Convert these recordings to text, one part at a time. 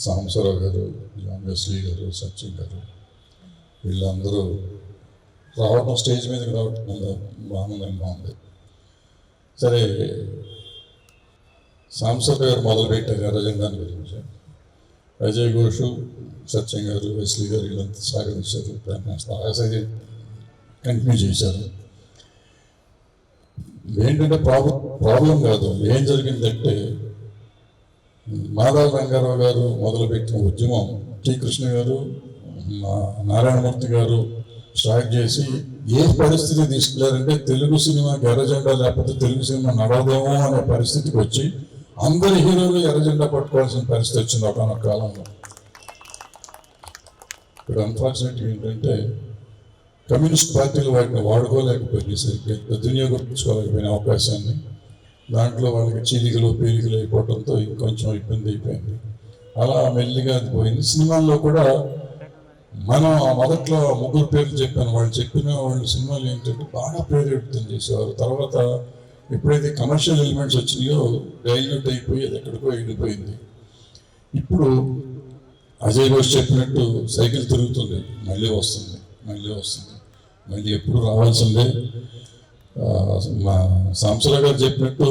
సాంబశివరావు గారు, John Wesley గారు, సచిన్ గారు వీళ్ళందరూ రావడం, స్టేజ్ మీదకి రావడం ఆనందంగా ఉంది. సరే, సాంబశివరావు గారు మొదలుపెట్టారు ఎర్రజెండాని గురించి. అజయ్ ఘోష్, సత్యం గారు, వెస్లీ గారు వీళ్ళంతా సాగదీశారు, కంటిన్యూ చేశారు. ఏంటంటే ప్రాబ్లం కాదు, ఏం జరిగిందంటే మాధవ రంగారావు గారు మొదలుపెట్టిన ఉద్యమం టి కృష్ణ గారు, నారాయణమూర్తి గారు స్టార్ట్ చేసి ఏ పరిస్థితి తీసుకెళ్లారంటే తెలుగు సినిమాకి ఎర్రజెండా లేకపోతే తెలుగు సినిమా నడవదేమో అనే పరిస్థితికి వచ్చి అందరి హీరోలు ఎర్రజెండా పట్టుకోవాల్సిన పరిస్థితి వచ్చింది ఒకనొక కాలంలో. ఇప్పుడు అన్ఫార్చునేట్ ఏంటంటే కమ్యూనిస్ట్ పార్టీలు వాటిని వాడుకోలేకపోయింది, సరిగ్గా వినియోగించుకోలేకపోయిన అవకాశాన్ని. దాంట్లో వాళ్ళకి చీలికలు పీలికలు అయిపోవడంతో ఇంకొంచెం ఇబ్బంది అయిపోయింది. అలా మెల్లిగా అది పోయింది. సినిమాల్లో కూడా మనం మొదట్లో ముగ్గురు పేర్లు చెప్పాను, వాళ్ళు చెప్పిన వాళ్ళు సినిమాలు ఏంటంటే బాగా ప్రేరేపితం చేసేవారు. తర్వాత ఎప్పుడైతే కమర్షియల్ ఎలిమెంట్స్ వచ్చినాయో డైల్యూట్ అయిపోయి అది ఎక్కడికో వెళ్ళిపోయింది. ఇప్పుడు అజయ్ ఘోష్ చెప్పినట్టు సైకిల్ తిరుగుతుంది, మళ్ళీ వస్తుంది, మళ్ళీ ఎప్పుడు రావాల్సిందే. మా సాంబశివరావు గారు చెప్పినట్టు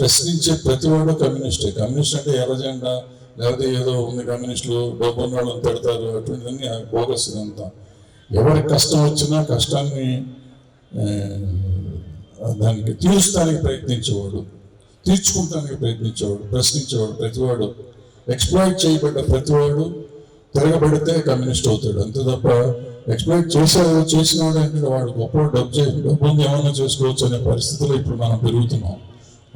ప్రశ్నించే ప్రతివాడు కమ్యూనిస్టే. కమ్యూనిస్ట్ అంటే ఎర్రజెండా లేకపోతే ఏదో ఉంది, కమ్యూనిస్టులు డబ్బున్న వాళ్ళని పెడతారు, అటువంటివన్నీ బోగస్. ఇదంతా ఎవరికి కష్టం వచ్చినా కష్టాన్ని దానికి తీర్చడానికి ప్రయత్నించేవాడు, తీర్చుకుంటానికి ప్రయత్నించేవాడు, ప్రశ్నించేవాడు ప్రతివాడు, ఎక్స్ప్లాయిట్ చేయబడ్డ ప్రతివాడు తిరగబడితే కమ్యూనిస్ట్ అవుతాడు. అంతే తప్ప ఎక్స్ప్లాయిట్ చేసినవాడు అంటే వాడు గొప్ప డబ్బు ఏమన్నా చేసుకోవచ్చు అనే పరిస్థితిలో ఇప్పుడు మనం పెరుగుతున్నాం.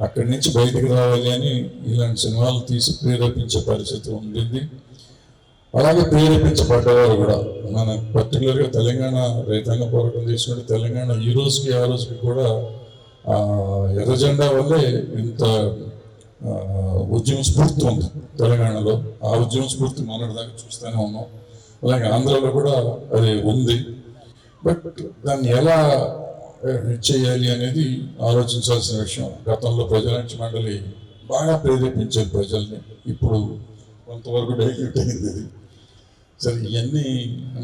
అక్కడి నుంచి బయటకు రావాలి అని ఇలాంటి సినిమాలు తీసి ప్రేరేపించే పరిస్థితి ఉండింది. అలాగే ప్రేరేపించబడ్డవారు కూడా మన పర్టికులర్గా తెలంగాణ రైతాంగ పోరాటం తీసుకుంటే తెలంగాణ ఈ రోజుకి ఆ రోజుకి కూడా ఎర్రజెండా వల్లే ఇంత ఉద్యమ స్ఫూర్తి ఉంది తెలంగాణలో. ఆ ఉద్యమ స్ఫూర్తి మొన్నటిదాకా చూస్తూనే ఉన్నాం. అలాగే ఆంధ్రాలో కూడా అది ఉంది. బట్ దాన్ని ఎలా చేయాలి అనేది ఆలోచించాల్సిన విషయం. గతంలో ప్రజానాట్య మండలి బాగా ప్రేరేపించేది ప్రజల్ని, ఇప్పుడు కొంతవరకు డైల్యూట్ అయింది ఇది. సరే, ఇవన్నీ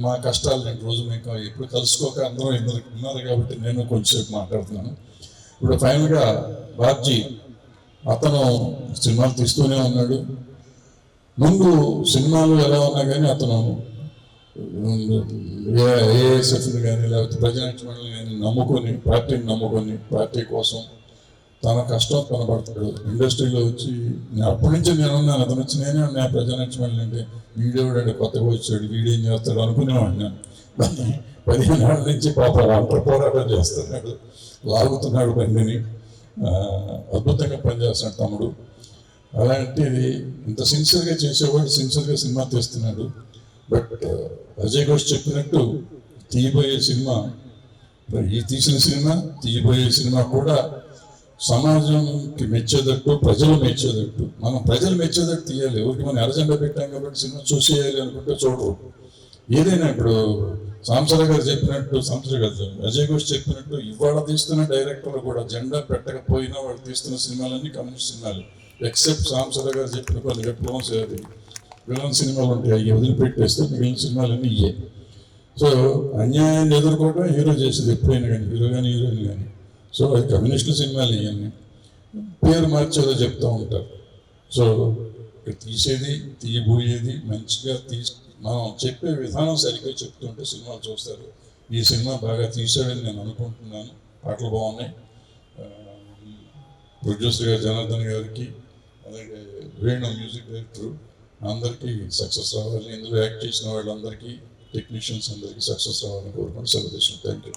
మా కష్టాలు. నేను రోజు మీకు ఎప్పుడు కలుసుకోక అందరూ ఇద్దరికి ఉన్నారు కాబట్టి నేను కొంచెంసేపు మాట్లాడుతున్నాను. ఇప్పుడు ఫైనల్గా బాబ్జీ అతను సినిమాలు తీస్తూనే ఉన్నాడు. ముందు సినిమాలు ఎలా ఉన్నా కానీ అతను ఏఎస్ఎఫ్ని కానీ లేకపోతే ప్రజానాట్య మండలిని కానీ నమ్ముకొని, పార్టీని నమ్ముకొని, పార్టీ కోసం తన కష్టం కనబడతాడు. ఇండస్ట్రీలో వచ్చి అప్పటి నుంచి నేనున్నాను, అతను వచ్చి నేనే ఉన్నా ప్రజానాట్య మండలి అంటే వీడేవాడు కొత్తగా వచ్చాడు, వీడేం చేస్తాడు అనుకునేవాడిని నేను. 15 ఏళ్ళ నుంచి పాప ఒంటరి పోరాటం చేస్తున్నాడు, లాగుతున్నాడు బండిని, అద్భుతంగా పనిచేస్తున్నాడు తమ్ముడు. అలాంటిది ఇంత సిన్సియర్గా చేసేవాడు సిన్సియర్గా సినిమా తీస్తున్నాడు. బట్ అజయ్ ఘోష్ చెప్పినట్టు తీయబోయే సినిమా, ఈ తీసిన సినిమా తీయబోయే సినిమా కూడా సమాజంకి మెచ్చేటట్టు, ప్రజలు మెచ్చేటట్టు, మనం ప్రజలు మెచ్చేటట్టు తీయాలి. ఊరికి మనం ఎర్రజెండా పెట్టాం కాబట్టి సినిమా చూసేయాలి అనుకుంటే చూడరు. ఏదైనా ఇప్పుడు సాంబశివరావు గారు చెప్పినట్టు, అజయ్ ఘోష్ చెప్పినట్టు ఇవాళ తీస్తున్న డైరెక్టర్లు కూడా జెండా పెట్టకపోయినా వాళ్ళు తీస్తున్న సినిమాలన్నీ కమ్యూనిస్ట్ సినిమాలు. ఎక్సెప్ట్ సాంబశివరావు గారు చెప్పిన కొన్ని విప్లవం విలన్ సినిమాలు ఉంటాయి, అవి వదిలిపెట్టేస్తే మిగిలిన సినిమాలన్నీ ఇయ్యే. సో అన్యాయాన్ని ఎదుర్కోవడం హీరో చేసేది ఎప్పుడైనా కానీ, హీరో కానీ హీరోయిన్ కానీ. సో అది కమ్యూనిస్టు సినిమాలు ఇవన్నీ పేరు మార్చేదో చెప్తూ ఉంటారు. సో తీసేది తీయబోయేది మంచిగా మనం చెప్పే విధానం సరిగ్గా చెప్తుంటే సినిమాలు చూస్తారు. ఈ సినిమా బాగా తీసాడని నేను అనుకుంటున్నాను. పాటలు బాగున్నాయి. ప్రొడ్యూసర్ గారు జనార్దన్ గారికి, అలాగే వేణు మ్యూజిక్ డైరెక్టర్ అందరికీ సక్సెస్ రావాలి. ఇందులో యాక్ట్ చేసిన వాళ్ళందరికీ, టెక్నీషియన్స్ అందరికీ సక్సెస్ రావాలని కోరుకుంటూ సెలవు తీసుకుంటాను. Thank you.